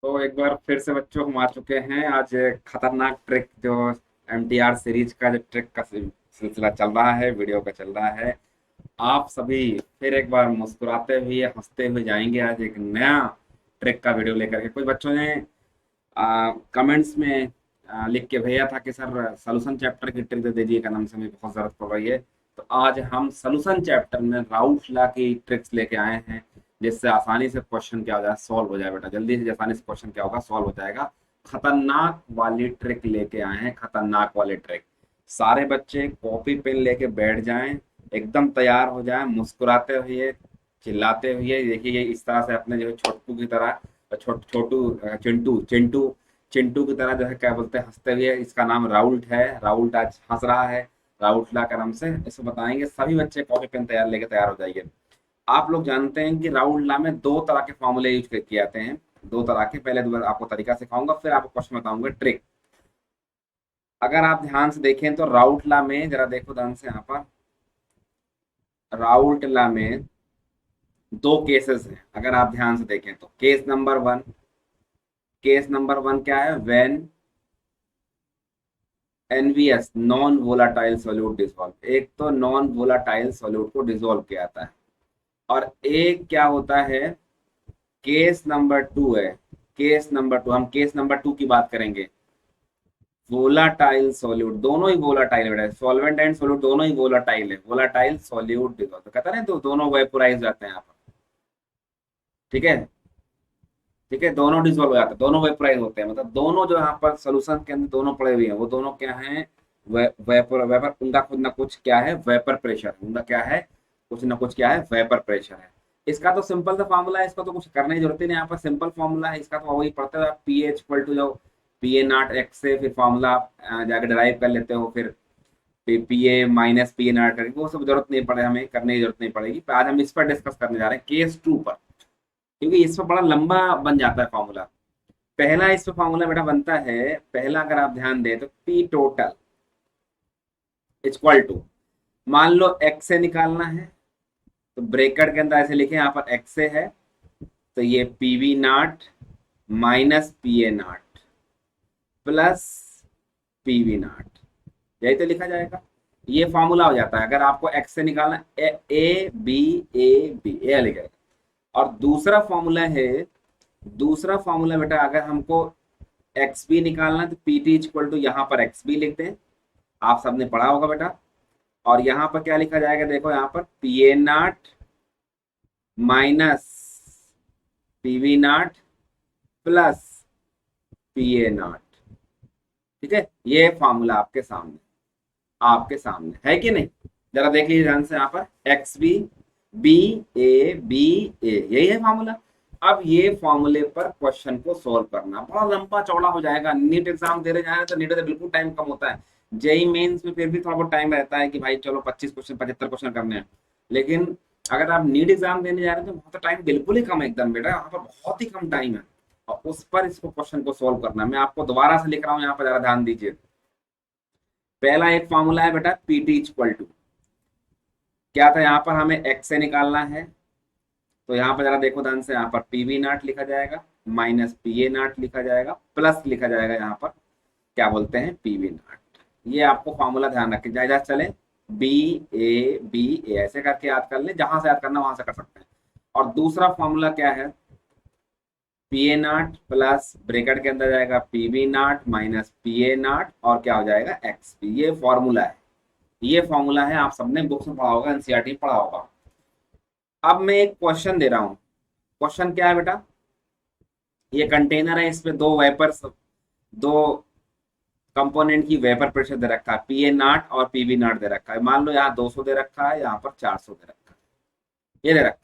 तो एक बार फिर से बच्चों हम आ चुके हैं। आज एक खतरनाक ट्रिक जो एमटीआर सीरीज का जो ट्रिक का सिलसिला चल रहा है, वीडियो का चल रहा है। आप सभी फिर एक बार मुस्कुराते हुए हंसते हुए जाएंगे आज एक नया ट्रिक का वीडियो लेकर के। कुछ बच्चों ने कमेंट्स में लिख के भेजा था कि सर सॉल्यूशन चैप्टर की ट्रिक दे दीजिए, का नाम से हमें बहुत ज़रूरत पड़ रही है। तो आज हम सॉल्यूशन चैप्टर में राउट लॉ की ट्रिक्स लेके आए हैं, जिससे आसानी से क्वेश्चन क्या हो जाए, सॉल्व हो जाए। बेटा जल्दी से आसानी से क्वेश्चन क्या होगा, सॉल्व हो जाएगा। खतरनाक वाली ट्रिक लेके आए हैं, खतरनाक वाली ट्रिक। सारे बच्चे कॉपी पेन लेके बैठ जाएं, एकदम तैयार हो जाएं, मुस्कुराते हुए चिल्लाते हुए। देखिए ये इस तरह से अपने जो है छोटू की तरह, छोटू चिंटू चिंटू चिंटू की तरह जो है क्या बोलते हैं, हंसते हुए। इसका नाम राउल्ट है, राउल्ट आज हंस रहा है। राउल्ट ला का नाम से इसको बताएंगे। सभी बच्चे कॉपी पेन तैयार लेके तैयार हो जाइए। आप लोग जानते हैं कि राउल्ट ला में दो तरह के फॉर्मूले यूज किए जाते हैं। दो तरह के, पहले दो आपको तरीका सिखाऊंगा, फिर आपको क्वेश्चन बताऊंगा ट्रिक। अगर आप ध्यान से देखें तो राउल्ट ला में, जरा देखो ध्यान से यहाँ पर, राउल्ट ला में दो केसेस हैं। अगर आप ध्यान से देखें तो केस नंबर वन क्या है? When NVS non volatile solute dissolve. एक तो नॉन वोलाटाइल सॉल्यूट को डिसॉल्व किया जाता है, और एक क्या होता है, केस नंबर टू है। केस नंबर टू, हम केस नंबर टू की बात करेंगे। वोलाटाइल सॉल्यूट, दोनों ही वोलाटाइल है, सॉल्वेंट एंड सॉल्यूट दोनों ही वोलाटाइल है। वोलाटाइल सॉल्यूट डिसॉल्व तो कहता है तो दोनों वेपोराइज जाते हैं यहाँ पर। ठीक है, ठीक है, दोनों डिसॉल्व हो जाते हैं, दोनों वेपोराइज होते हैं। मतलब दोनों जो यहाँ पर सोल्यूशन के अंदर दोनों पड़े हुए हैं, वो दोनों क्या हैं? Vapour vapour. उनका कुछ ना कुछ क्या है? Vapour pressure. उनका क्या है? कुछ ना कुछ क्या है? वेपर प्रेशर है। इसका तो सिंपल सा फॉर्मूला है, इसका तो कुछ करने की जरूरत ही नहीं। यहाँ पर सिंपल फॉर्मूला है इसका, तो वही पढ़ते हो। पी एच इक्वल टू जो पी ए नॉट एक्स से फिर फॉर्मूला जाके डिराइव कर लेते हो, फिर P A minus P A not करके, वो सब जरूरत नहीं पड़े, हमें करने की जरूरत नहीं पड़ेगी। आज हम इस पर डिस्कस करने जा रहे हैं, केस टू पर, क्योंकि इस पर बड़ा लंबा बन जाता है फॉर्मूला। पहला इस पे फॉर्मूला बेटा बनता है, पहला अगर आप ध्यान दें तो पी टोटल इक्वल टू, मान लो एक्स से निकालना है तो ब्रेकेट के अंदर ऐसे लिखे, यहाँ पर एक्स से है तो ये P V not minus P A not plus P V not, यही तो लिखा जाएगा। ये फॉर्मूला हो जाता है। अगर आपको एक्स से निकालना, ए बी, ए बी, ए लिखेगा। और दूसरा फॉर्मूला है, दूसरा फॉर्मूला बेटा अगर हमको एक्स बी निकालना है तो पी टी इक्वल टू, यहाँ पर एक्स बी लिख दें। आप सबने पढ़ा होगा बेटा। और यहाँ पर क्या लिखा जाएगा, देखो यहाँ पर P A not minus P V not plus P A not. ठीक है, ये फॉर्मूला आपके सामने, आपके सामने है कि नहीं? जरा देख लीजिए ध्यान से, यहाँ पर x B, B A B A, यही है फॉर्मूला। अब ये फॉर्मूले पर क्वेश्चन को सॉल्व करना बड़ा लंबा चौड़ा हो जाएगा। नीट एग्जाम दे रहे जाए तो नीट में बिल्कुल टाइम कम होता है। जेई मेंस में फिर भी थोड़ा बहुत टाइम रहता है कि भाई चलो 25 क्वेश्चन 75 क्वेश्चन करने हैं। लेकिन अगर आप नीट एग्जाम देने जा रहे हैं तो वहां तो टाइम बिल्कुल ही कम है, एकदम बेटा यहाँ पर बहुत ही कम टाइम है। और उस पर इसको क्वेश्चन को सॉल्व करना है। मैं आपको दोबारा से लिख रहा हूँ, यहाँ पर जरा ध्यान दीजिए। पहला एक फॉर्मूला है बेटा पी टी इक्वल टू, क्या था यहाँ पर, हमें एक्स से निकालना है। तो यहाँ पर जरा देखो ध्यान से, यहाँ पर पी वी नॉट लिखा जाएगा माइनस पी ए नॉट लिखा जाएगा प्लस लिखा जाएगा यहाँ पर क्या बोलते हैं, पी वी नॉट। ये आपको फॉर्मूला ध्यान रखें, जाए चले बी बी ए ऐसे करके याद कर ले, जहां से याद करना वहां से कर सकते हैं। और दूसरा फॉर्मूला क्या है, P A not plus bracket के अंदर जाएगा P V not minus P A not और क्या हो जाएगा, एक्स पी। ये फॉर्मूला है, ये फॉर्मूला है, आप सबने बुक्स में पढ़ा होगा, एनसीईआरटी में पढ़ा होगा। अब मैं एक क्वेश्चन दे रहा हूँ। क्वेश्चन क्या है बेटा, ये कंटेनर है, इसमें दो वेपर्स, दो कंपोनेंट की वेपर प्रेशर दे रखा है, पी ए नॉट और पी वी नॉट दे रखा है। मान लो यहाँ 200 दे रखा है, यहाँ पर 400 दे रखा है, ये दे रखा है।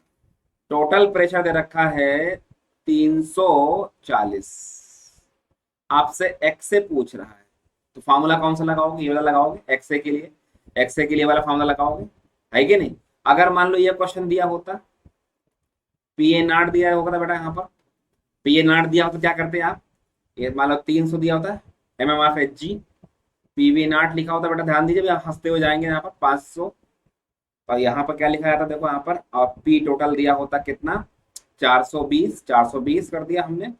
टोटल प्रेशर दे रखा है 340। आपसे एक्स से पूछ रहा है, तो फॉर्मूला कौन सा लगाओगे, ये वाला लगाओगे एक्स ए के लिए, एक्स ए के लिए वाला फॉर्मूला लगाओगे, है कि नहीं? अगर मान लो ये क्वेश्चन दिया होता, पी ए नॉट दिया होगा बेटा, यहाँ पर पी ए नॉट दिया होता, क्या करते हैं आप, ये मान लो 300 दिया होता है M M R H G, P V naught लिखा होता बेटा, ध्यान दीजिए, आप हंसते हुए जाएंगे यहाँ पर 500। और यहाँ पर क्या लिखा जाता, देखो यहाँ पर, और पी टोटल दिया होता कितना, 420, 420 कर दिया हमने।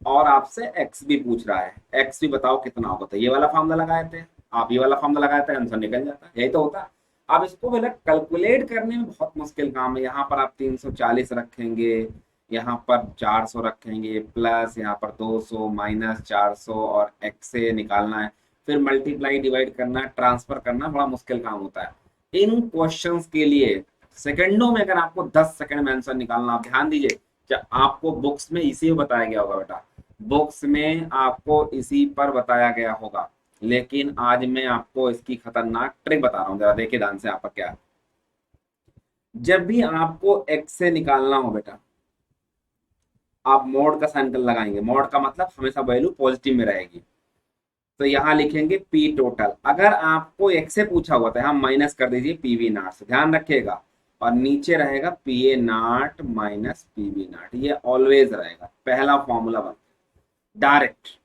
और आपसे एक्स भी पूछ रहा है, एक्स भी बताओ कितना होगा, तो ये वाला फॉर्मूला लगाए थे आप, ये वाला फॉर्मूला लगाए थे, आंसर निकल जाता, यही तो होता। अब इसको पहले कैलकुलेट करने में बहुत मुश्किल काम है। यहाँ पर आप 340 रखेंगे, यहाँ पर 400 रखेंगे, प्लस यहाँ पर 200 माइनस 400 और एक्स से निकालना है, फिर मल्टीप्लाई डिवाइड करना, ट्रांसफर करना, बड़ा मुश्किल काम होता है। इन क्वेश्चंस के लिए सेकंडों में, अगर आपको 10 सेकंड में आंसर निकालना, आप ध्यान दीजिए, क्या आपको बुक्स में इसी में बताया गया होगा बेटा, बुक्स में आपको इसी पर बताया गया होगा, लेकिन आज मैं आपको इसकी खतरनाक ट्रिक बता रहा हूँ, जरा देखिए ध्यान से यहाँ पर क्या है। जब भी आपको एक्स से निकालना हो बेटा, आप मोड का साइन लगाएंगे, मोड का मतलब हमेशा वैल्यू पॉजिटिव में रहेगी, तो यहाँ लिखेंगे पी टोटल। अगर आपको एक्स से पूछा हुआ था, हम माइनस कर दीजिए पीवी नाट से, ध्यान रखिएगा, और नीचे रहेगा P A naught minus P V naught, ये ऑलवेज रहेगा, पहला फॉर्मूला बन डायरेक्ट।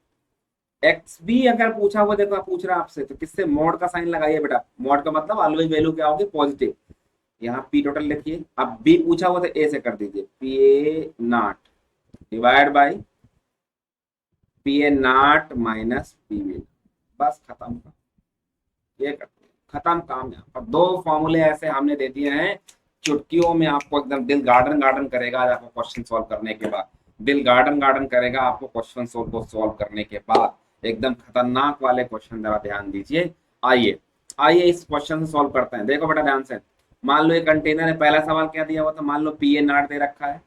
एक्स भी अगर पूछा हुआ, देखो पूछ रहा आपसे, तो किससे, मोड का साइन लगाइए बेटा, मोड का मतलब ऑलवेज वैल्यू क्या होगी, पॉजिटिव। यहाँ पी टोटल लिखिए, अब बी पूछा हुआ तो ए से कर दीजिए, P A naught divide by P A naught minus P V, बस खत्म, ये करते हैं, खत्म काम। यहाँ पर दो फॉर्मूले ऐसे हमने दे दिए हैं, चुटकियों में आपको एकदम दिल गार्डन गार्डन करेगा आज आपको क्वेश्चन सॉल्व करने के बाद, दिल गार्डन गार्डन करेगा आपको क्वेश्चन सॉल्व करने के बाद, एकदम खतरनाक वाले क्वेश्चन, जरा ध्यान दीजिए। आइए आइए इस क्वेश्चन से सॉल्व करते हैं, देखो बेटा ध्यान से। मान लो ये कंटेनर है, पहला सवाल क्या दिया हुआ था, मान लो पी ए नाट दे रखा है,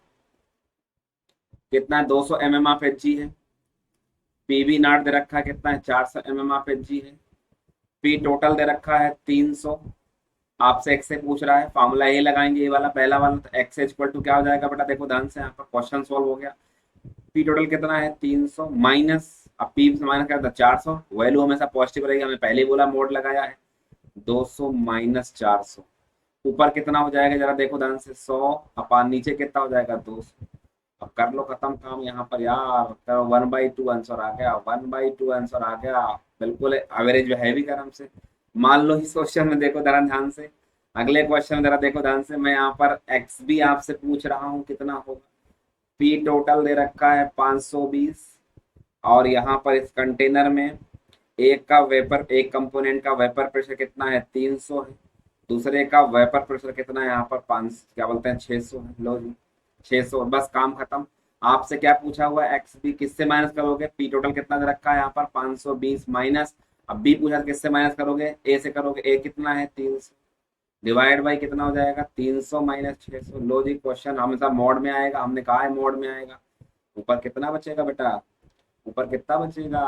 कितना है, 200 mm ऑफ एच जी है। पीवी नाट दे रखा है, कितना है, 400 mm ऑफ एच जी है। पी टोटल दे रखा है 300, आपसे एक्स से पूछ रहा है, फॉर्मूला ये लगाएंगे, ये वाला पहला वाला, तो एक्स इक्वल टू क्या हो जाएगा बेटा, देखो ध्यान से, यहाँ पर क्वेश्चन सॉल्व हो गया। पी टोटल कितना है, 300 माइनस, अब पी से माइनस करता 400, वैल्यू हमेशा पॉजिटिव रहेगी, हमें पहले ही बोला मोड लगाया है, 200 माइनस 400, ऊपर कितना हो जाएगा जरा देखो ध्यान से, 100 अपान नीचे कितना हो जाएगा, 200। अब कर लो खत्म काम यहाँ पर यार, करो 1/2 आंसर आ गया, 1/2 आंसर आ गया, बिल्कुल एवरेज है भी करम से। मान लो इस क्वेश्चन में देखो जरा ध्यान से, अगले क्वेश्चन में जरा देखो ध्यान से, मैं यहाँ पर एक्स भी आपसे पूछ रहा हूँ कितना होगा, पी टोटल दे रखा है 520, और यहाँ पर इस कंटेनर में एक का वेपर, एक कंपोनेंट का वेपर प्रेशर कितना है, 300 है, दूसरे का वेपर प्रेशर कितना है यहाँ पर 5, क्या बोलते हैं, 600 है, लो जी 600, बस काम खत्म। आपसे क्या पूछा हुआ है, एक्स बी किससे माइनस करोगे, पी टोटल कितना दे रखा है यहाँ पर 520 माइनस, अब बी पूछा किससे माइनस करोगे, ए से करोगे, ए कितना है 300, डिवाइड बाई कितना हो जाएगा, 300 माइनस 600, लो जी क्वेश्चन हमेशा मोड में आएगा, हमने कहा है मोड में आएगा। ऊपर कितना बचेगा बेटा, ऊपर कितना बचेगा,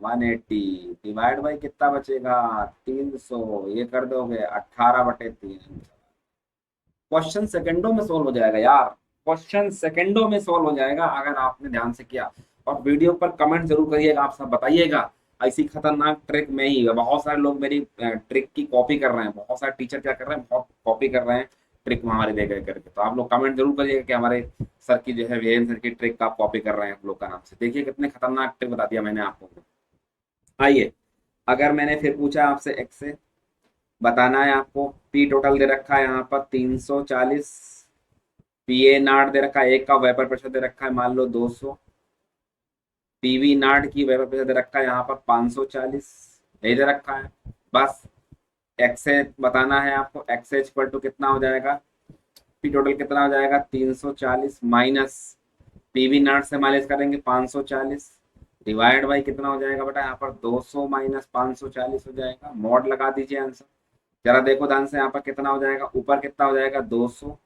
180 डिवाइड बाई कितना बचेगा, 300, ये कर दोगे 18/3। क्वेश्चन सेकंडों में सोल्व हो जाएगा यार, क्वेश्चन सेकंडों में सोल्व हो जाएगा अगर आपने ध्यान से किया। और वीडियो पर कमेंट जरूर करिएगा, आप सब बताइएगा ऐसी खतरनाक ट्रिक में ही, बहुत सारे लोग मेरी ट्रिक की कॉपी कर रहे हैं, बहुत सारे टीचर क्या कर रहे हैं, बहुत कॉपी कर रहे हैं ट्रिक हमारे देख करके, तो आप लोग कमेंट जरूर करिएगा कि हमारे सर की जो है वीरेंद्र सर की ट्रिक आप कॉपी कर रहे हैं आप लोग का नाम से, देखिए कितने खतरनाक ट्रिक बता दिया मैंने आपको। आइए, अगर मैंने फिर पूछा आपसे एक्स से, बताना है आपको, पी टोटल दे रखा है यहाँ पर 340, पी ए नाट दे रखा है, एक का वेपर प्रेशर दे रखा है मान लो 200, पीवी नाट की वेपर प्रेशर दे रखा है यहाँ पर 540, यही दे रखा है, बस एक्स बताना है आपको, एक्स इक्वल टू कितना हो जाएगा, पी टोटल कितना हो जाएगा 340 माइनस पीवी नाट से माइनस करेंगे 540, डिवाइड बाई कितना हो जाएगा बेटा यहाँ पर 200 माइनस 540 हो जाएगा, मॉड लगा दीजिए आंसर। जरा देखो ध्यान से यहाँ पर कितना हो जाएगा, ऊपर कितना हो जाएगा 200,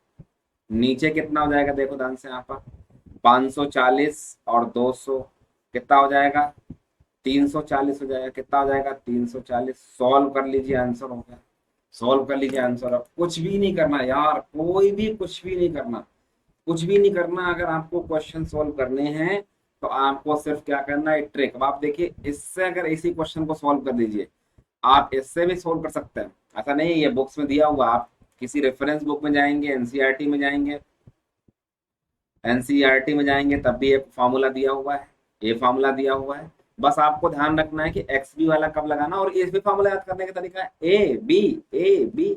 नीचे कितना हो जाएगा देखो ध्यान से यहाँ पर 540 और 200 कितना हो जाएगा 340 हो जाएगा, कितना हो जाएगा 340, सॉल्व कर लीजिए आंसर हो गया, सॉल्व कर लीजिए आंसर। अब कुछ भी नहीं करना यार, कोई भी कुछ भी नहीं करना, कुछ भी नहीं करना, अगर आपको क्वेश्चन सॉल्व करने हैं तो आपको सिर्फ क्या करना है, ट्रिक। अब आप देखिए इससे अगर इसी क्वेश्चन को सॉल्व कर दीजिए, आप इससे भी सॉल्व कर सकते हैं, ऐसा नहीं है ये बुक्स में दिया हुआ, आप किसी रेफरेंस बुक में जाएंगे, एनसीईआरटी में जाएंगे, एनसीईआरटी में जाएंगे तब भी एक फार्मूला दिया हुआ है, ये फार्मूला दिया हुआ है, बस आपको ध्यान रखना है कि एक्स बी वाला कब लगाना, और ये भी फार्मूला याद करने का तरीका है A B A B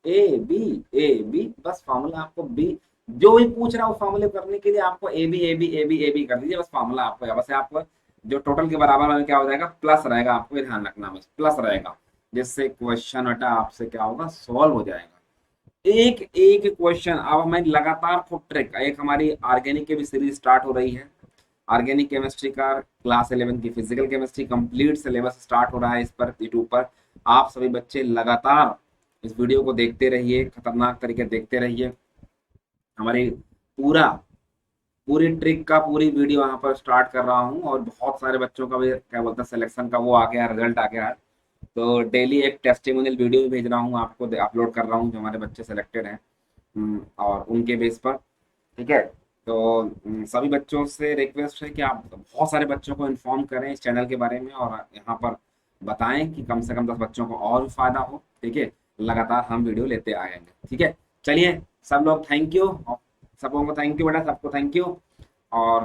A B A B, बस फार्मूला आपको बी जो भी पूछ रहा है उस फॉर्मूले करने के लिए आपको A B A B A B A B कर दीजिए, बस फॉर्मूला आपको बस आपको जो टोटल के बराबर में क्या हो जाएगा, प्लस रहेगा, आपको ये ध्यान रखना, बस प्लस रहेगा, जिससे क्वेश्चन बेटा आपसे क्या होगा, सॉल्व हो जाएगा। एक एक क्वेश्चन। अब मैं लगातार खूब ट्रिक, एक हमारी ऑर्गेनिक की भी सीरीज स्टार्ट हो रही है, ऑर्गेनिक केमिस्ट्री का क्लास 11 की physical chemistry complete syllabus start हो रहा है इस पर यूट्यूब पर। आप सभी बच्चे लगातार इस वीडियो को देखते रहिए, खतरनाक तरीके देखते रहिए। हमारी पूरा पूरी ट्रिक का पूरी वीडियो यहाँ पर स्टार्ट कर रहा हूँ, और बहुत सारे बच्चों का भी क्या बोलते हैं सिलेक्शन का वो आ गया, रिजल्ट आ गया है। तो डेली एक टेस्टिमोनियल वीडियो भी भेज रहा हूँ आपको, अपलोड कर रहा हूँ जो हमारे बच्चे सेलेक्टेड हैं, और उनके बेस पर। ठीक है। तो सभी बच्चों से रिक्वेस्ट है कि आप बहुत सारे बच्चों को इन्फॉर्म करें इस चैनल के बारे में, और यहाँ पर बताएं कि कम से कम 10 बच्चों को और भी फायदा हो। ठीक है। लगातार हम वीडियो लेते आएंगे। ठीक है। चलिए, सब लोग थैंक यू, सब लोगों को थैंक यू बेटा, सबको थैंक यू। और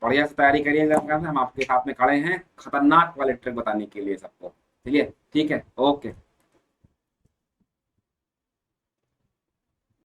बढ़िया से तैयारी करिए एग्जाम का, हम आपके साथ में खड़े हैं खतरनाक वाले ट्रिक बताने के लिए सबको। ठीक है। ठीक है। ओके।